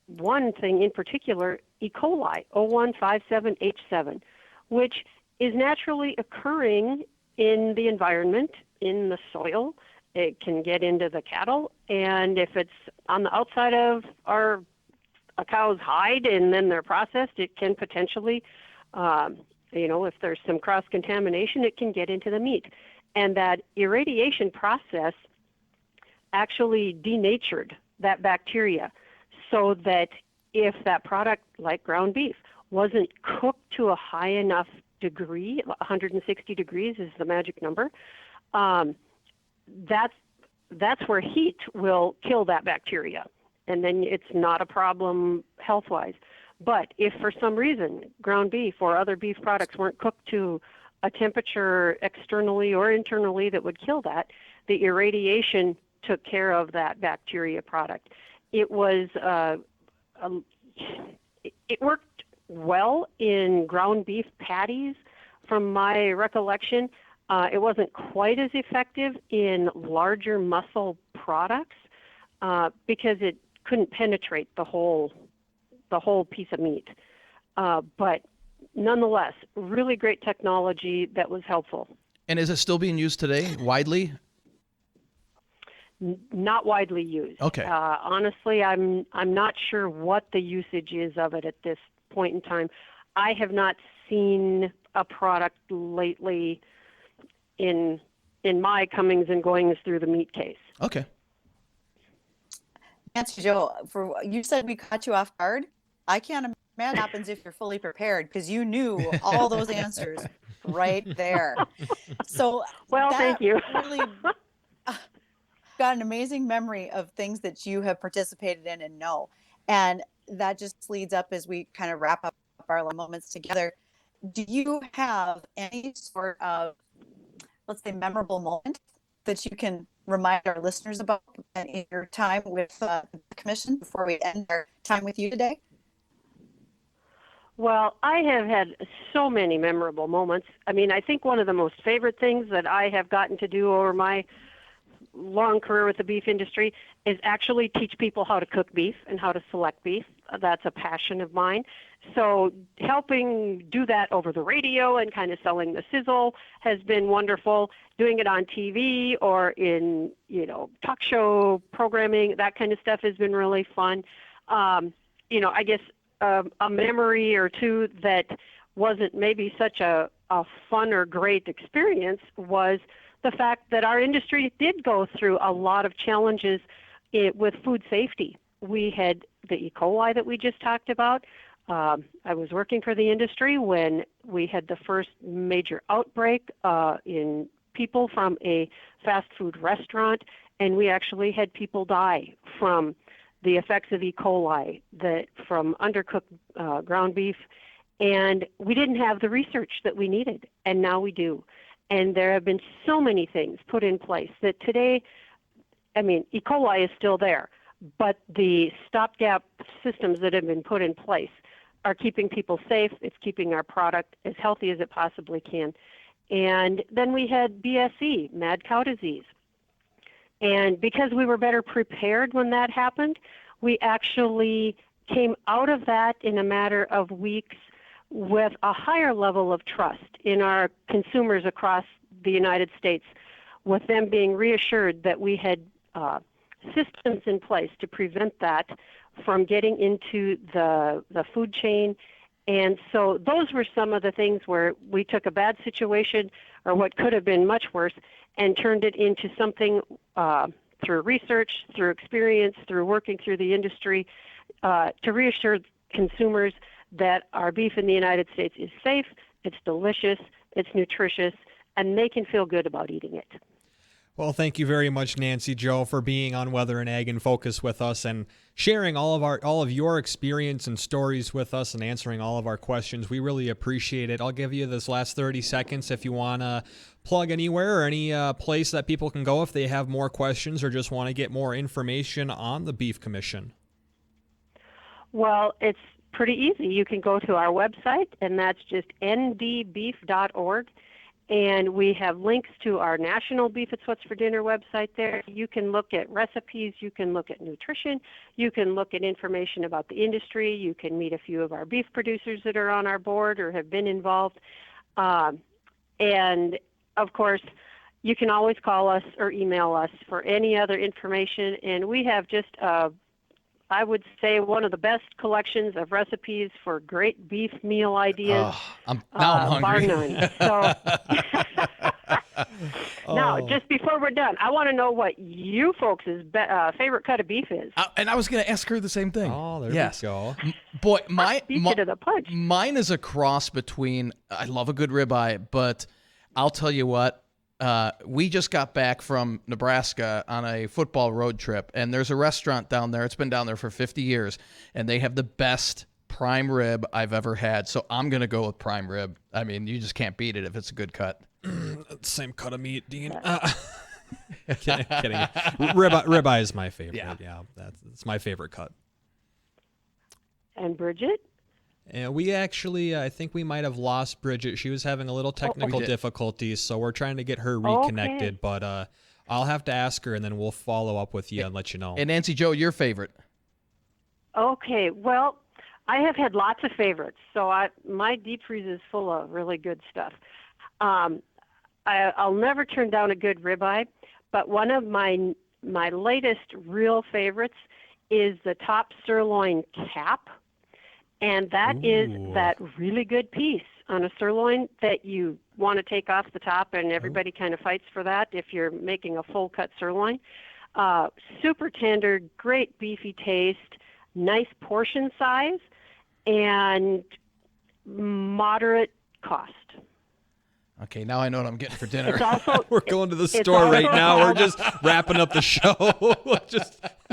one thing in particular, E. coli, 0157H7, which is naturally occurring in the environment, in the soil. It can get into the cattle, and if it's on the outside of a cow's hide and then they're processed, it can potentially, if there's some cross-contamination, it can get into the meat. And that irradiation process actually denatured that bacteria so that if that product, like ground beef, wasn't cooked to a high enough degree, 160 degrees is the magic number, that's where heat will kill that bacteria. And then it's not a problem health-wise. But if for some reason ground beef or other beef products weren't cooked to a temperature externally or internally that would kill that, the irradiation took care of that bacteria product. It was it worked well in ground beef patties from my recollection. It wasn't quite as effective in larger muscle products because it couldn't penetrate the whole piece of meat. But nonetheless, really great technology that was helpful. And is it still being used today widely? Not widely used. Okay. Honestly, I'm not sure what the usage is of it at this point in time. I have not seen a product lately in my comings and goings through the meat case. Okay. Nancy Jo, you said we caught you off guard. I can't imagine what happens if you're fully prepared because you knew all those answers right there. So thank you. Really got an amazing memory of things that you have participated in and know. And that just leads up as we kind of wrap up our moments together. Do you have any sort of, let's say, memorable moment that you can remind our listeners about in your time with the commission before we end our time with you today? Well, I have had so many memorable moments. I mean, I think one of the most favorite things that I have gotten to do over my long career with the beef industry is actually teach people how to cook beef and how to select beef. That's a passion of mine. So helping do that over the radio and kind of selling the sizzle has been wonderful. Doing it on TV or in, talk show programming, that kind of stuff has been really fun. I guess a memory or two that wasn't maybe such a fun or great experience was the fact that our industry did go through a lot of challenges with food safety. We had the E. coli that we just talked about. I was working for the industry when we had the first major outbreak in people from a fast food restaurant, and we actually had people die from the effects of E. coli from undercooked ground beef. And we didn't have the research that we needed, and now we do. And there have been so many things put in place that today, E. coli is still there, but the stopgap systems that have been put in place are keeping people safe. It's keeping our product as healthy as it possibly can. And then we had BSE, mad cow disease. And because we were better prepared when that happened, we actually came out of that in a matter of weeks with a higher level of trust in our consumers across the United States, with them being reassured that we had systems in place to prevent that from getting into the food chain. And so those were some of the things where we took a bad situation, or what could have been much worse, and turned it into something through research, through experience, through working through the industry, to reassure consumers that our beef in the United States is safe, it's delicious, it's nutritious, and they can feel good about eating it. Well, thank you very much, Nancy Jo, for being on Weather and Ag in Focus with us and sharing all of your experience and stories with us and answering all of our questions. We really appreciate it. I'll give you this last 30 seconds if you want to plug anywhere or any place that people can go if they have more questions or just want to get more information on the Beef Commission. Well, it's pretty easy. You can go to our website, and that's just ndbeef.org. And we have links to our National Beef It's What's for Dinner website there. You can look at recipes. You can look at nutrition. You can look at information about the industry. You can meet a few of our beef producers that are on our board or have been involved. And, of course, you can always call us or email us for any other information. And we have just I would say one of the best collections of recipes for great beef meal ideas. Now I'm hungry. Bar none. So, now, just before we're done, I want to know what you folks' favorite cut of beef is. And I was going to ask her the same thing. Oh, there yes. we go. Boy, beat you to the punch. Mine is a cross between, I love a good ribeye, but I'll tell you what, we just got back from Nebraska on a football road trip, and there's a restaurant down there. It's been down there for 50 years, and they have the best prime rib I've ever had. So I'm going to go with prime rib. I mean, you just can't beat it if it's a good cut. Same cut of meat, Dean. Kidding. Ribeye is my favorite. Yeah, that's my favorite cut. And Bridgette? And we actually, I think we might have lost Bridgette. She was having a little technical difficulties, so we're trying to get her reconnected. Okay. But I'll have to ask her, and then we'll follow up with you and let you know. And Nancy Jo, your favorite? Okay, well, I have had lots of favorites, so my deep freeze is full of really good stuff. I'll never turn down a good ribeye, but one of my latest real favorites is the top sirloin cap. And that is that really good piece on a sirloin that you want to take off the top, and everybody kind of fights for that if you're making a full-cut sirloin. Super tender, great beefy taste, nice portion size, and moderate cost. Okay, now I know what I'm getting for dinner. We're going to the store right now. We're just wrapping up the show.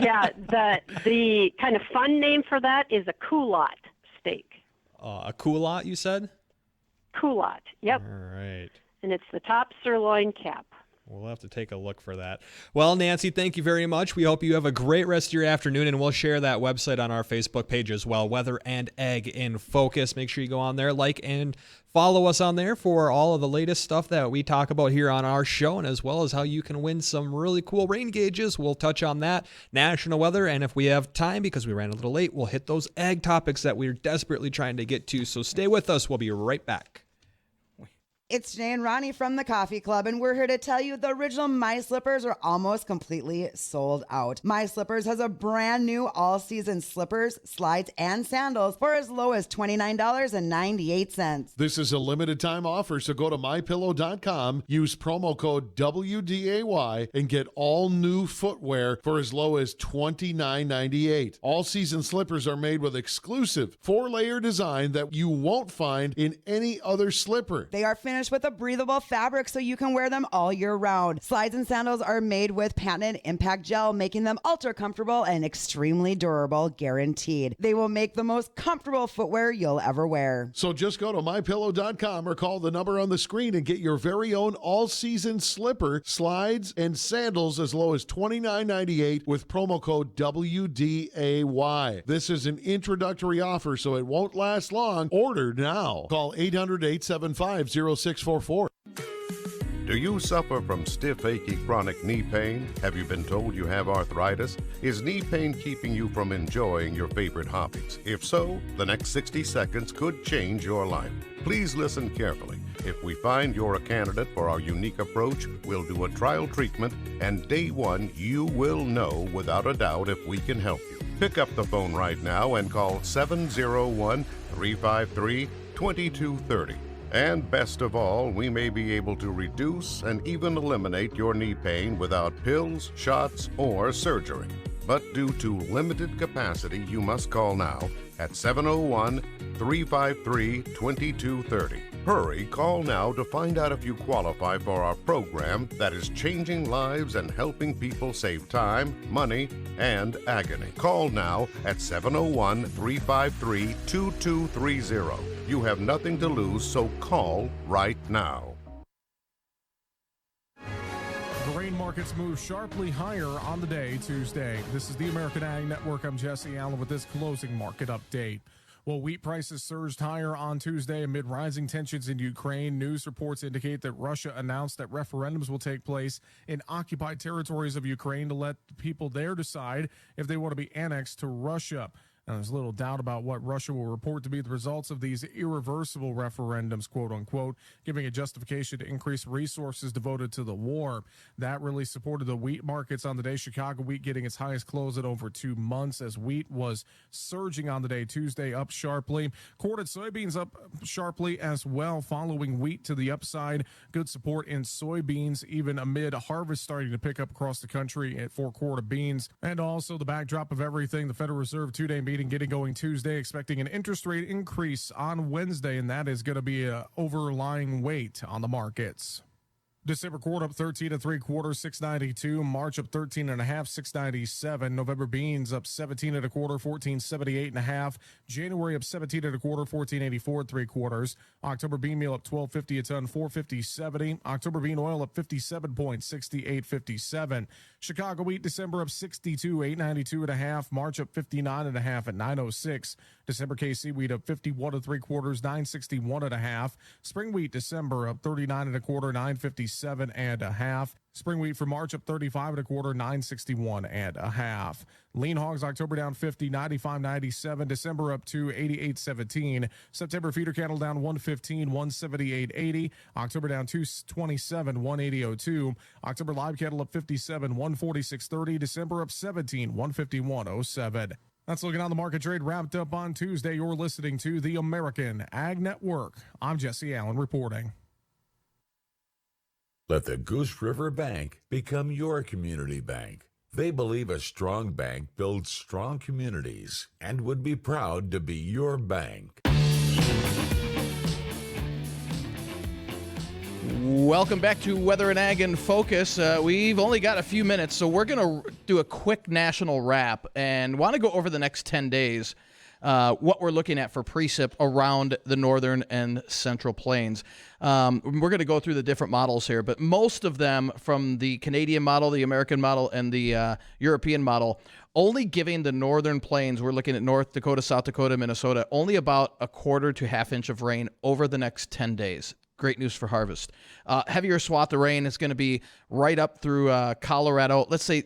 Yeah, the kind of fun name for that is a culotte steak. A culotte, you said? Culotte, yep. All right. And it's the top sirloin cap. We'll have to take a look for that. Well, Nancy, thank you very much. We hope you have a great rest of your afternoon, and we'll share that website on our Facebook page as well, Weather and Ag in Focus. Make sure you go on there, like and follow us on there for all of the latest stuff that we talk about here on our show, and as well as how you can win some really cool rain gauges. We'll touch on that, national weather, and if we have time, because we ran a little late, we'll hit those ag topics that we're desperately trying to get to. So stay with us. We'll be right back. It's Jay and Ronnie from the Coffee Club, and we're here to tell you the original My Slippers are almost completely sold out. My Slippers has a brand new all-season slippers, slides, and sandals for as low as $29.98. This is a limited time offer, so go to MyPillow.com, use promo code WDAY, and get all new footwear for as low as $29.98. All-season slippers are made with exclusive 4-layer design that you won't find in any other slipper. They are finished with a breathable fabric so you can wear them all year round. Slides and sandals are made with patented impact gel, making them ultra comfortable and extremely durable, guaranteed. They will make the most comfortable footwear you'll ever wear. So just go to MyPillow.com or call the number on the screen and get your very own all-season slipper, slides, and sandals as low as $29.98 with promo code WDAY. This is an introductory offer, so it won't last long. Order now. Call 800-875-0644. Do you suffer from stiff, achy, chronic knee pain? Have you been told you have arthritis? Is knee pain keeping you from enjoying your favorite hobbies? If so, the next 60 seconds could change your life. Please listen carefully. If we find you're a candidate for our unique approach, we'll do a trial treatment, and day one, you will know without a doubt if we can help you. Pick up the phone right now and call 701-353-2230. And best of all, we may be able to reduce and even eliminate your knee pain without pills, shots, or surgery. But due to limited capacity, you must call now at 701-353-2230. Hurry, call now to find out if you qualify for our program that is changing lives and helping people save time, money, and agony. Call now at 701-353-2230. You have nothing to lose, so call right now. Grain markets move sharply higher on the day Tuesday. This is the American Ag Network. I'm Jesse Allen with this closing market update. Well, wheat prices surged higher on Tuesday amid rising tensions in Ukraine. News reports indicate that Russia announced that referendums will take place in occupied territories of Ukraine to let the people there decide if they want to be annexed to Russia. Now, there's little doubt about what Russia will report to be the results of these irreversible referendums, quote unquote, giving a justification to increase resources devoted to the war. That really supported the wheat markets on the day. Chicago wheat getting its highest close in over 2 months as wheat was surging on the day Tuesday, up sharply. Corn and soybeans up sharply as well, following wheat to the upside. Good support in soybeans, even amid a harvest starting to pick up across the country for quarter beans. And also the backdrop of everything, the Federal Reserve two-day meeting getting going Tuesday, expecting an interest rate increase on Wednesday, and that is going to be an overlying weight on the markets. December quarter up 13 3/4, 692. March up 13 1/2, 697. November beans up 17 1/4, 1478 1/2. January up 17 1/4, 1484 3/4. October bean meal up 12.50 a ton, 450.70. October bean oil up 57 points, 68.57. Chicago wheat December up 62, 892 1/2. March up 59 1/2 at 906. December KC wheat up 51 3/4, 961 1/2. Spring wheat December up 39 1/4, 957 1/2. Spring wheat for March up 35 1/4, 961 1/2. Lean hogs October down 50, 95.97. December up to 88.17. September feeder cattle down 115, 178.80. October down 227, 180.02. October live cattle up 57, 146.30. December up 17, 151.07. That's looking on the market trade wrapped up on Tuesday. You're listening to the American Ag Network. I'm Jesse Allen reporting. Let the Goose River Bank become your community bank. They believe a strong bank builds strong communities and would be proud to be your bank. Welcome back to Weather and Ag in Focus. We've only got a few minutes, so we're going to do a quick national wrap and want to go over the next 10 days what we're looking at for precip around the northern and central plains. We're going to go through the different models here, but most of them from the Canadian model, the American model, and the European model, only giving the northern plains, we're looking at North Dakota, South Dakota, Minnesota, only about a quarter to half inch of rain over the next 10 days. Great news for harvest. Heavier swath of rain is going to be right up through Colorado. Let's say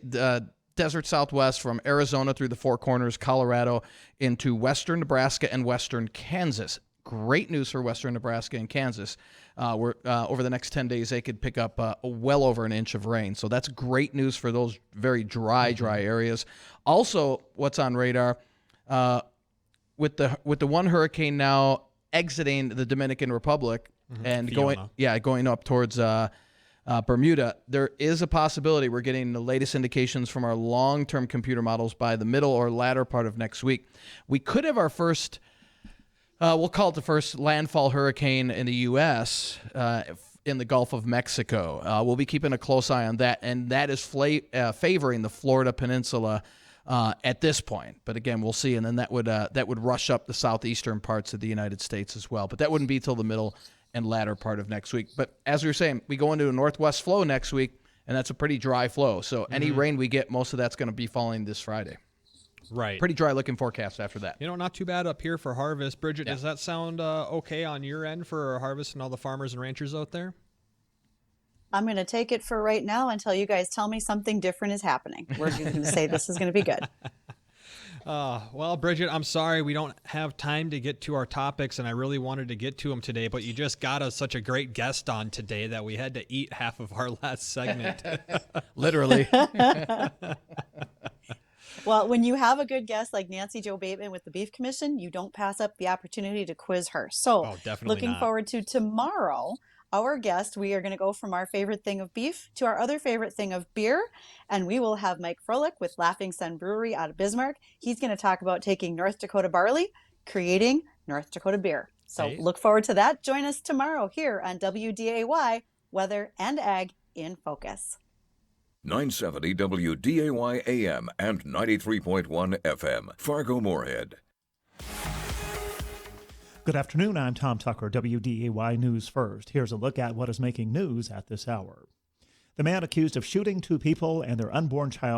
desert Southwest from Arizona through the Four Corners, Colorado, into western Nebraska and western Kansas. Great news for western Nebraska and Kansas. Over the next 10 days, they could pick up well over an inch of rain. So that's great news for those very dry areas. Also, what's on radar, with the one hurricane now exiting the Dominican Republic and going up towards Bermuda, there is a possibility we're getting the latest indications from our long-term computer models by the middle or latter part of next week. We could have our first, we'll call it the first landfall hurricane in the U.S. In the Gulf of Mexico. We'll be keeping a close eye on that, and that is favoring the Florida Peninsula at this point. But again, we'll see, and then that would rush up the southeastern parts of the United States as well. But that wouldn't be till the middle and latter part of next week. But as we were saying, we go into a northwest flow next week, and that's a pretty dry flow. So any rain we get, most of that's going to be falling this Friday. Right. Pretty dry looking forecast after that. Not too bad up here for harvest. Bridgette, does that sound okay on your end for harvest and all the farmers and ranchers out there? I'm going to take it for right now until you guys tell me something different is happening. We're going to say this is going to be good. Well, Bridgette, I'm sorry we don't have time to get to our topics, and I really wanted to get to them today, but you just got us such a great guest on today that we had to eat half of our last segment. Literally. Well, when you have a good guest like Nancy Jo Bateman with the Beef Commission, you don't pass up the opportunity to quiz her. So looking forward to tomorrow. Our guest, we are going to go from our favorite thing of beef to our other favorite thing of beer. And we will have Mike Froelich with Laughing Sun Brewery out of Bismarck. He's going to talk about taking North Dakota barley, creating North Dakota beer. So look forward to that. Join us tomorrow here on WDAY, Weather and Ag in Focus. 970 WDAY AM and 93.1 FM, Fargo-Moorhead. Good afternoon, I'm Tom Tucker, WDAY News First. Here's a look at what is making news at this hour. The man accused of shooting two people and their unborn child